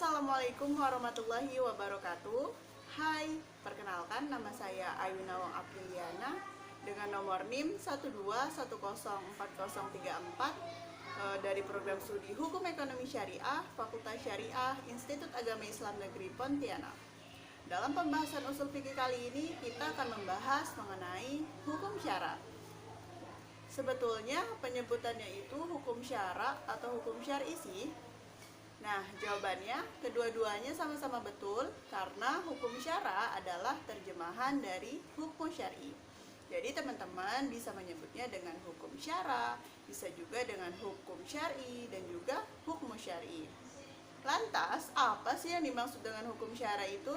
Assalamualaikum warahmatullahi wabarakatuh. Hai, perkenalkan nama saya Ayu Nawang Apriliana dengan nomor NIM 121040434 dari program studi Hukum Ekonomi Syariah, Fakultas Syariah, Institut Agama Islam Negeri Pontianak. Dalam pembahasan usul fikih kali ini, kita akan membahas mengenai hukum syara. Sebetulnya penyebutannya itu hukum syara atau hukum syar'i sih. Nah, jawabannya kedua-duanya sama-sama betul karena hukum syara adalah terjemahan dari hukum syar'i. Jadi teman-teman bisa menyebutnya dengan hukum syara, bisa juga dengan hukum syar'i dan juga hukum syar'i. Lantas, apa sih yang dimaksud dengan hukum syara itu?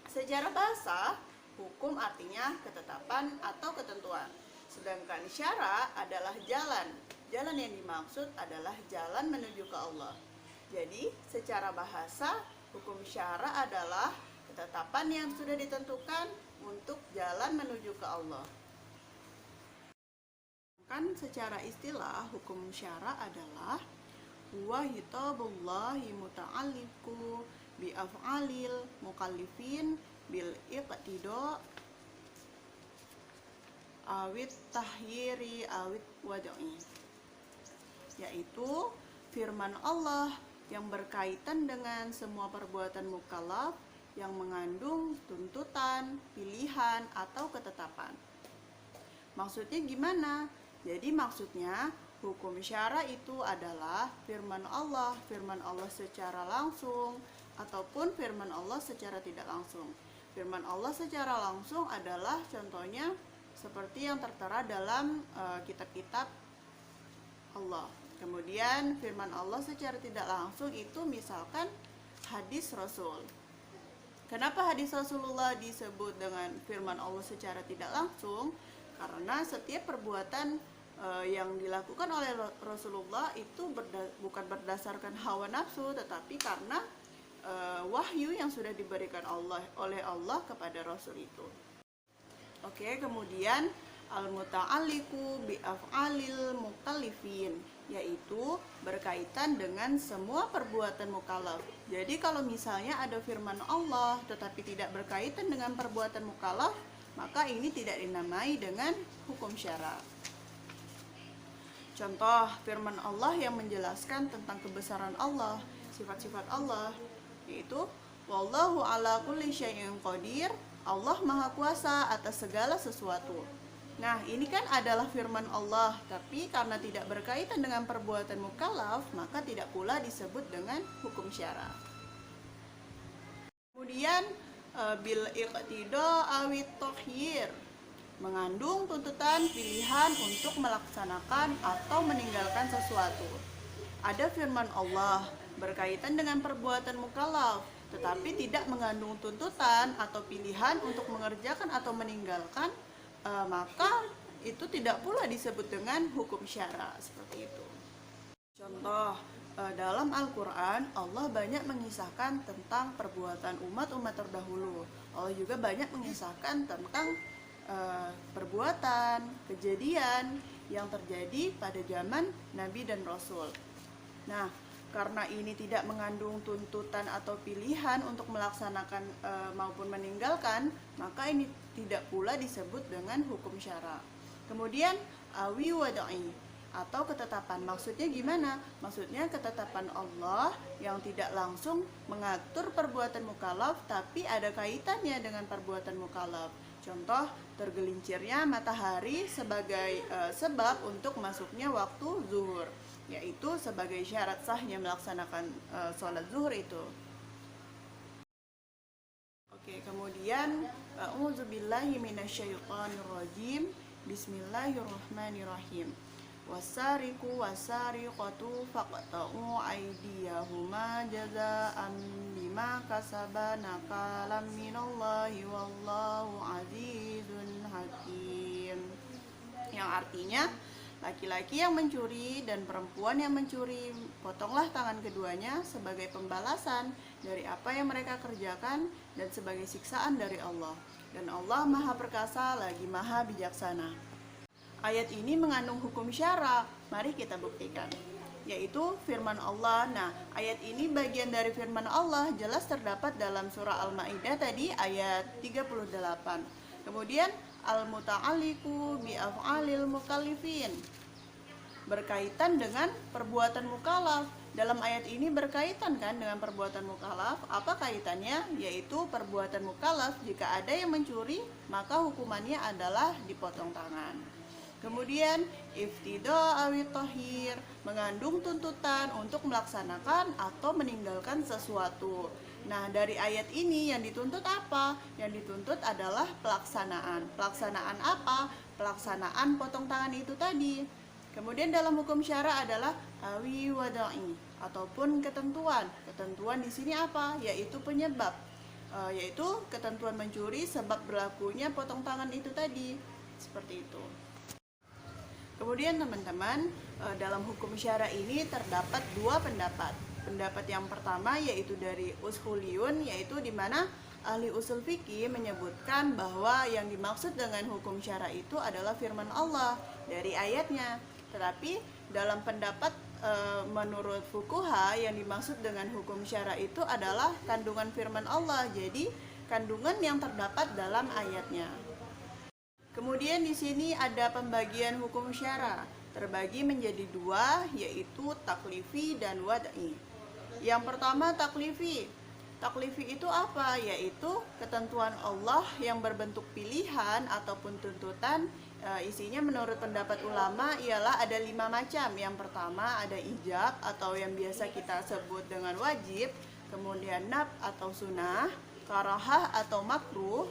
Secara bahasa, hukum artinya ketetapan atau ketentuan. Sedangkan syara adalah jalan. Jalan yang dimaksud adalah jalan menuju ke Allah. Jadi, secara bahasa, hukum syara adalah ketetapan yang sudah ditentukan untuk jalan menuju ke Allah. Kan secara istilah, hukum syara adalah huwa hitabullahi muta'alliqu bi af'alil mukallifin bil iqtida awit tahyiri awit wad'i, yaitu firman Allah yang berkaitan dengan semua perbuatan mukallaf yang mengandung tuntutan, pilihan, atau ketetapan. Maksudnya gimana? Jadi maksudnya hukum syara itu adalah firman Allah secara langsung ataupun firman Allah secara tidak langsung. Firman Allah secara langsung adalah contohnya seperti yang tertera dalam kitab-kitab Allah. Kemudian firman Allah secara tidak langsung itu misalkan hadis Rasul. Kenapa hadis Rasulullah disebut dengan firman Allah secara tidak langsung? Karena setiap perbuatan yang dilakukan oleh Rasulullah itu bukan berdasarkan hawa nafsu, tetapi karena wahyu yang sudah diberikan oleh Allah kepada Rasul itu. Oke, kemudian al-muta'alliqu bi af'alil mukallifin, yaitu berkaitan dengan semua perbuatan mukallaf. Jadi kalau misalnya ada firman Allah tetapi tidak berkaitan dengan perbuatan mukallaf, maka ini tidak dinamai dengan hukum syara. Contoh firman Allah yang menjelaskan tentang kebesaran Allah, sifat-sifat Allah, yaitu wallahu ala kulli syai'in qadir, Allah Maha Kuasa atas segala sesuatu. Nah, ini kan adalah firman Allah, tapi karena tidak berkaitan dengan perbuatan mukallaf, maka tidak pula disebut dengan hukum syara. Kemudian bil iqtida awit tahyir, mengandung tuntutan pilihan untuk melaksanakan atau meninggalkan sesuatu. Ada firman Allah berkaitan dengan perbuatan mukallaf, tetapi tidak mengandung tuntutan atau pilihan untuk mengerjakan atau meninggalkan, maka itu tidak pula disebut dengan hukum syara, seperti itu. Contoh, dalam Al-Quran Allah banyak mengisahkan tentang perbuatan umat-umat terdahulu. Allah juga banyak mengisahkan tentang perbuatan, kejadian yang terjadi pada zaman Nabi dan Rasul. Nah, karena ini tidak mengandung tuntutan atau pilihan untuk melaksanakan maupun meninggalkan, maka ini tidak pula disebut dengan hukum syara. Kemudian awi wad'i atau ketetapan. Maksudnya gimana? Maksudnya ketetapan Allah yang tidak langsung mengatur perbuatan mukallaf tapi ada kaitannya dengan perbuatan mukallaf. Contoh, tergelincirnya matahari sebagai sebab untuk masuknya waktu zuhur, yaitu sebagai syarat sahnya melaksanakan sholat zuhur itu. Oke, kemudian a'udzubillahi minasyaitonirrajim. Bismillahirrahmanirrahim. Wasariqu wasariqatu faqta'u aydiyahuma jazaa'an bima kasaba nakalam minallahi wallahu azizun hakim. Yang artinya, laki-laki yang mencuri dan perempuan yang mencuri, potonglah tangan keduanya sebagai pembalasan dari apa yang mereka kerjakan dan sebagai siksaan dari Allah. Dan Allah Maha Perkasa lagi Maha Bijaksana. Ayat ini mengandung hukum syara. Mari kita buktikan. yaitu firman Allah. Nah, ayat ini bagian dari firman Allah, jelas terdapat dalam surah Al-Maidah tadi ayat 38. Kemudian al-muta'alliqu bi af'alil mukallifin, berkaitan dengan perbuatan mukallaf. Dalam ayat ini berkaitan kan dengan perbuatan mukallaf. Apa kaitannya? Yaitu perbuatan mukallaf jika ada yang mencuri, maka hukumannya adalah dipotong tangan. Kemudian iftida awit tohir, mengandung tuntutan untuk melaksanakan atau meninggalkan sesuatu. Nah, dari ayat ini yang dituntut apa? Yang dituntut adalah pelaksanaan. Pelaksanaan apa? Pelaksanaan potong tangan itu tadi. Kemudian dalam hukum syara adalah awi wada'i, ataupun ketentuan. Ketentuan di sini apa? Yaitu penyebab. Yaitu ketentuan mencuri sebab berlakunya potong tangan itu tadi. Seperti itu. Kemudian teman-teman, dalam hukum syara ini terdapat dua pendapat. Pendapat yang pertama yaitu dari ushuliyun, yaitu di mana ahli usul fikih menyebutkan bahwa yang dimaksud dengan hukum syara itu adalah firman Allah dari ayatnya. Tetapi dalam pendapat menurut fuqaha, yang dimaksud dengan hukum syara itu adalah kandungan firman Allah. Jadi kandungan yang terdapat dalam ayatnya. Kemudian di sini ada pembagian hukum syara, terbagi menjadi dua, yaitu taklifi dan wad'i. Yang pertama taklifi. Taklifi itu apa? Yaitu ketentuan Allah yang berbentuk pilihan ataupun tuntutan. Isinya menurut pendapat ulama ialah ada 5 macam. Yang pertama ada ijab atau yang biasa kita sebut dengan wajib, kemudian nab atau sunnah, karahah atau makruh,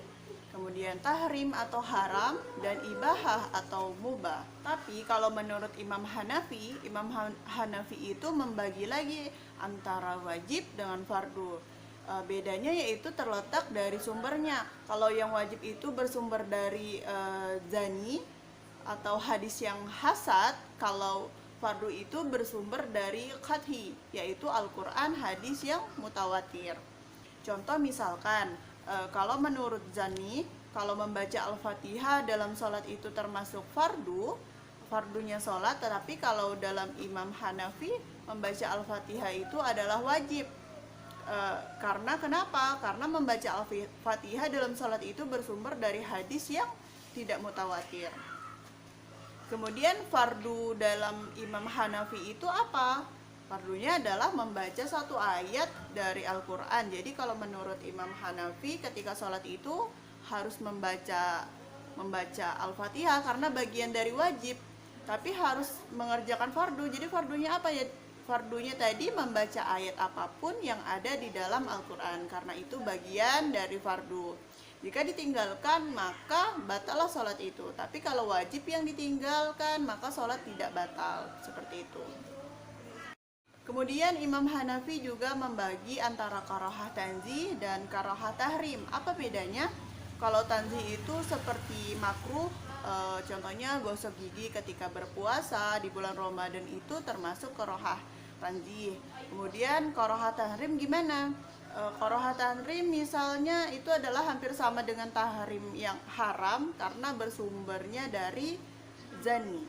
kemudian tahrim atau haram, dan ibahah atau mubah. Tapi kalau menurut Imam Hanafi itu membagi lagi antara wajib dengan fardu. Bedanya yaitu terletak dari sumbernya. Kalau yang wajib itu bersumber dari zani atau hadis yang hasad, kalau fardu itu bersumber dari qadhi, yaitu Al-Quran, hadis yang mutawatir. Contoh misalkan, kalau menurut zani, kalau membaca Al-Fatihah dalam sholat itu termasuk fardunya sholat. Tetapi kalau dalam Imam Hanafi, membaca Al-Fatihah itu adalah wajib. Karena kenapa? Karena membaca Al-Fatihah dalam sholat itu bersumber dari hadis yang tidak mutawatir. Kemudian fardu dalam Imam Hanafi itu apa? Fardunya adalah membaca satu ayat dari Al-Quran. Jadi kalau menurut Imam Hanafi, ketika sholat itu harus membaca Al-Fatihah karena bagian dari wajib, tapi harus mengerjakan fardu. Jadi fardunya apa ya? Fardunya tadi membaca ayat apapun yang ada di dalam Al-Quran, karena itu bagian dari fardu. Jika ditinggalkan maka batallah sholat itu. Tapi kalau wajib yang ditinggalkan maka sholat tidak batal. Seperti itu. Kemudian Imam Hanafi juga membagi antara karahah tanzih dan karahah tahrim. Apa bedanya? Kalau tanzih itu seperti makruh, contohnya gosok gigi ketika berpuasa di bulan Ramadan itu termasuk karahah tanzih. Kemudian karahah tahrim gimana? Karahah tahrim misalnya itu adalah hampir sama dengan tahrim yang haram karena bersumbernya dari zani.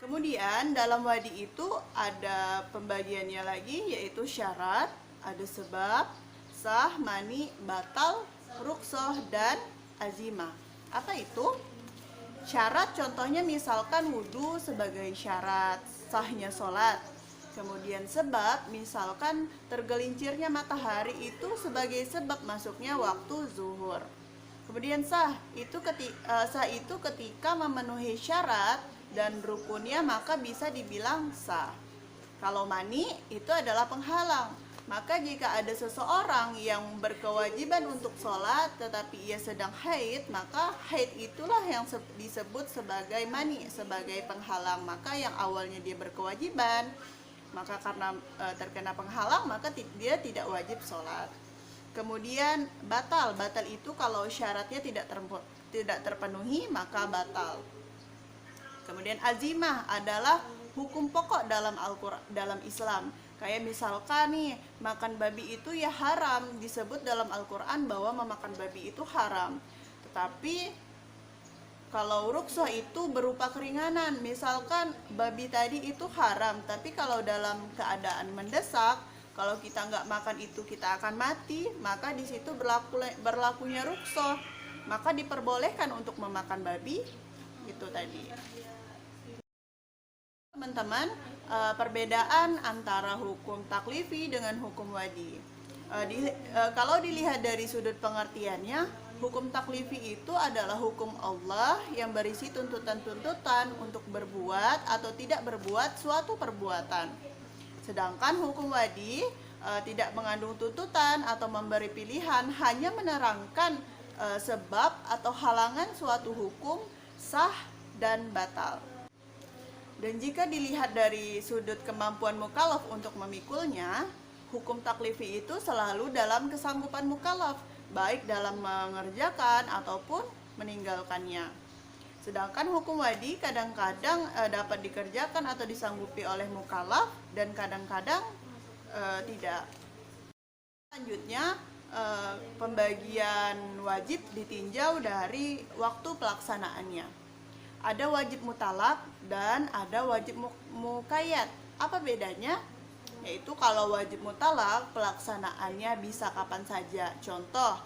Kemudian dalam wadi itu ada pembagiannya lagi, yaitu syarat, ada sebab, sah, mani, batal, rukhsah, dan azimah. Apa itu? Syarat contohnya misalkan wudhu sebagai syarat sahnya sholat. Kemudian sebab misalkan tergelincirnya matahari itu sebagai sebab masuknya waktu zuhur. Kemudian sah itu ketika memenuhi syarat dan rukunnya maka bisa dibilang sah. Kalau mani itu adalah penghalang. Maka jika ada seseorang yang berkewajiban untuk sholat tetapi ia sedang haid, maka haid itulah yang disebut sebagai mani, sebagai penghalang. Maka yang awalnya dia berkewajiban, maka karena terkena penghalang maka dia tidak wajib sholat. Kemudian batal itu kalau syaratnya tidak terpenuhi maka batal. Kemudian azimah adalah hukum pokok dalam dalam Islam. Kayak misalkan nih, makan babi itu ya haram, disebut dalam Al-Quran bahwa memakan babi itu haram. Tetapi Kalau ruksoh itu berupa keringanan, misalkan babi tadi itu haram, tapi kalau dalam keadaan mendesak, kalau kita nggak makan itu kita akan mati, maka di situ berlakunya ruksoh, maka diperbolehkan untuk memakan babi itu tadi. Teman-teman, perbedaan antara hukum taklifi dengan hukum wadi. Kalau dilihat dari sudut pengertiannya, hukum taklifi itu adalah hukum Allah yang berisi tuntutan-tuntutan untuk berbuat atau tidak berbuat suatu perbuatan. Sedangkan hukum wadi tidak mengandung tuntutan atau memberi pilihan, hanya menerangkan sebab atau halangan suatu hukum sah dan batal. Dan jika dilihat dari sudut kemampuan mukallaf untuk memikulnya, hukum taklifi itu selalu dalam kesanggupan mukallaf, baik dalam mengerjakan ataupun meninggalkannya. Sedangkan hukum wadi kadang-kadang dapat dikerjakan atau disanggupi oleh mukallaf dan kadang-kadang tidak. Selanjutnya, pembagian wajib ditinjau dari waktu pelaksanaannya. Ada wajib mutalak dan ada wajib muqayyad. Apa bedanya? Yaitu kalau wajib mutalak pelaksanaannya bisa kapan saja. Contoh,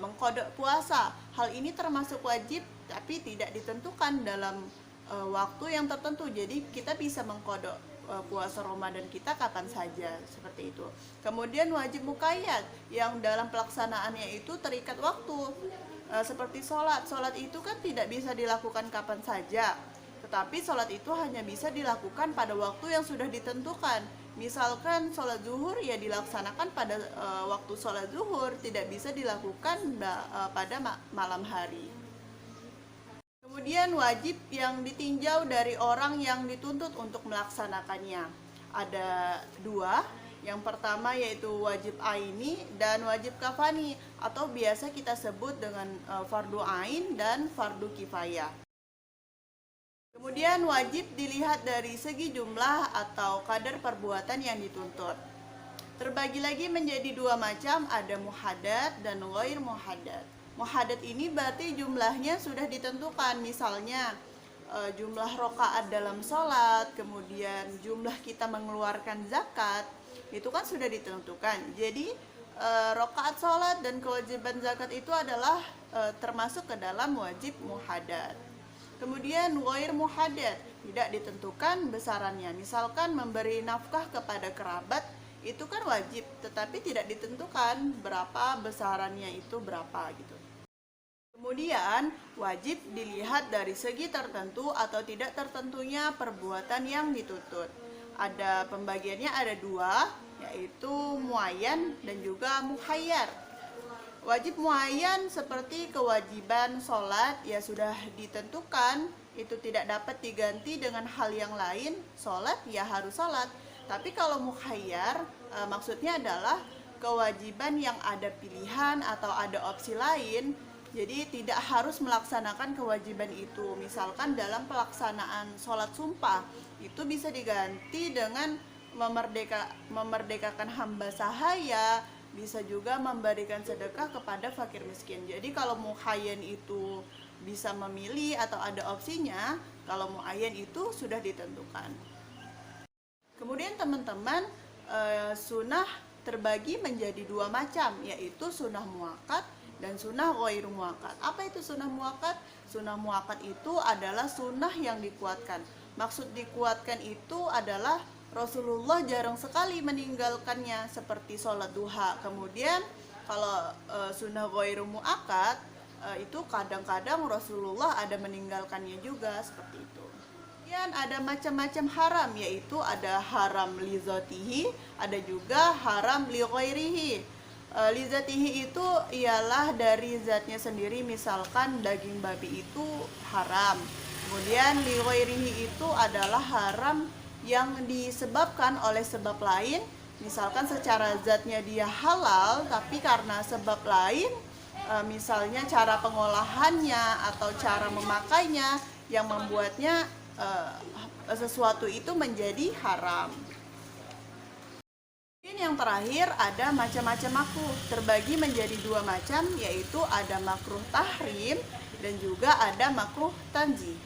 mengkodok puasa. Hal ini termasuk wajib tapi tidak ditentukan dalam waktu yang tertentu. Jadi kita bisa mengkodok puasa Ramadan kita kapan saja, seperti itu. Kemudian wajib muqayyad yang dalam pelaksanaannya itu terikat waktu. Seperti sholat itu kan tidak bisa dilakukan kapan saja, tetapi sholat itu hanya bisa dilakukan pada waktu yang sudah ditentukan. Misalkan sholat zuhur ya dilaksanakan pada waktu sholat zuhur, tidak bisa dilakukan pada malam hari. Kemudian wajib yang ditinjau dari orang yang dituntut untuk melaksanakannya. Ada dua. Yang pertama yaitu wajib aini dan wajib kafani, atau biasa kita sebut dengan fardu ain dan fardu kifayah. Kemudian wajib dilihat dari segi jumlah atau kadar perbuatan yang dituntut. Terbagi lagi menjadi dua macam, ada muhaddad dan ghair muhaddad. Muhaddad ini berarti jumlahnya sudah ditentukan, misalnya jumlah rakaat dalam sholat, kemudian jumlah kita mengeluarkan zakat, itu kan sudah ditentukan. Jadi rakaat sholat dan kewajiban zakat itu adalah termasuk ke dalam wajib muhaddad. Kemudian ghair muhaddad, tidak ditentukan besarannya. Misalkan memberi nafkah kepada kerabat, itu kan wajib, tetapi tidak ditentukan berapa besarannya, itu berapa gitu. Kemudian wajib dilihat dari segi tertentu atau tidak tertentunya perbuatan yang dituntut. Ada pembagiannya ada dua, yaitu muayyan dan juga muhayyar. Wajib muayyan seperti kewajiban sholat ya sudah ditentukan, itu tidak dapat diganti dengan hal yang lain. Sholat ya harus sholat. Tapi kalau muhayyar maksudnya adalah kewajiban yang ada pilihan atau ada opsi lain. Jadi tidak harus melaksanakan kewajiban itu. Misalkan dalam pelaksanaan sholat sumpah, itu bisa diganti dengan memerdekakan hamba sahaya, bisa juga memberikan sedekah kepada fakir miskin. Jadi kalau muayyan itu bisa memilih atau ada opsinya, kalau muayyan itu sudah ditentukan. Kemudian teman-teman, sunnah terbagi menjadi dua macam, yaitu sunnah muakkad dan sunnah ghair muakkad. Apa itu sunnah muakkad? Sunnah muakkad itu adalah sunnah yang dikuatkan. Maksud dikuatkan itu adalah Rasulullah jarang sekali meninggalkannya, seperti sholat duha. Kemudian kalau sunnah ghair muakkad itu kadang-kadang Rasulullah ada meninggalkannya juga, seperti itu. Kemudian ada macam-macam haram, yaitu ada haram li dzatihi, ada juga haram li ghairihi. Li dzatihi itu ialah dari zatnya sendiri, misalkan daging babi itu haram. Kemudian li ghairihi itu adalah haram yang disebabkan oleh sebab lain, misalkan secara zatnya dia halal tapi karena sebab lain, misalnya cara pengolahannya atau cara memakainya yang membuatnya sesuatu itu menjadi haram. yang terakhir ada macam-macam makruh, terbagi menjadi dua macam, yaitu ada makruh tahrim dan juga ada makruh tanzih.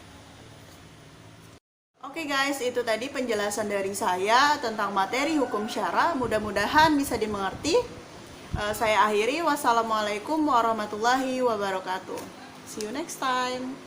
Oke guys, itu tadi penjelasan dari saya tentang materi hukum syara. Mudah-mudahan bisa dimengerti. Saya akhiri. Wassalamualaikum warahmatullahi wabarakatuh. See you next time.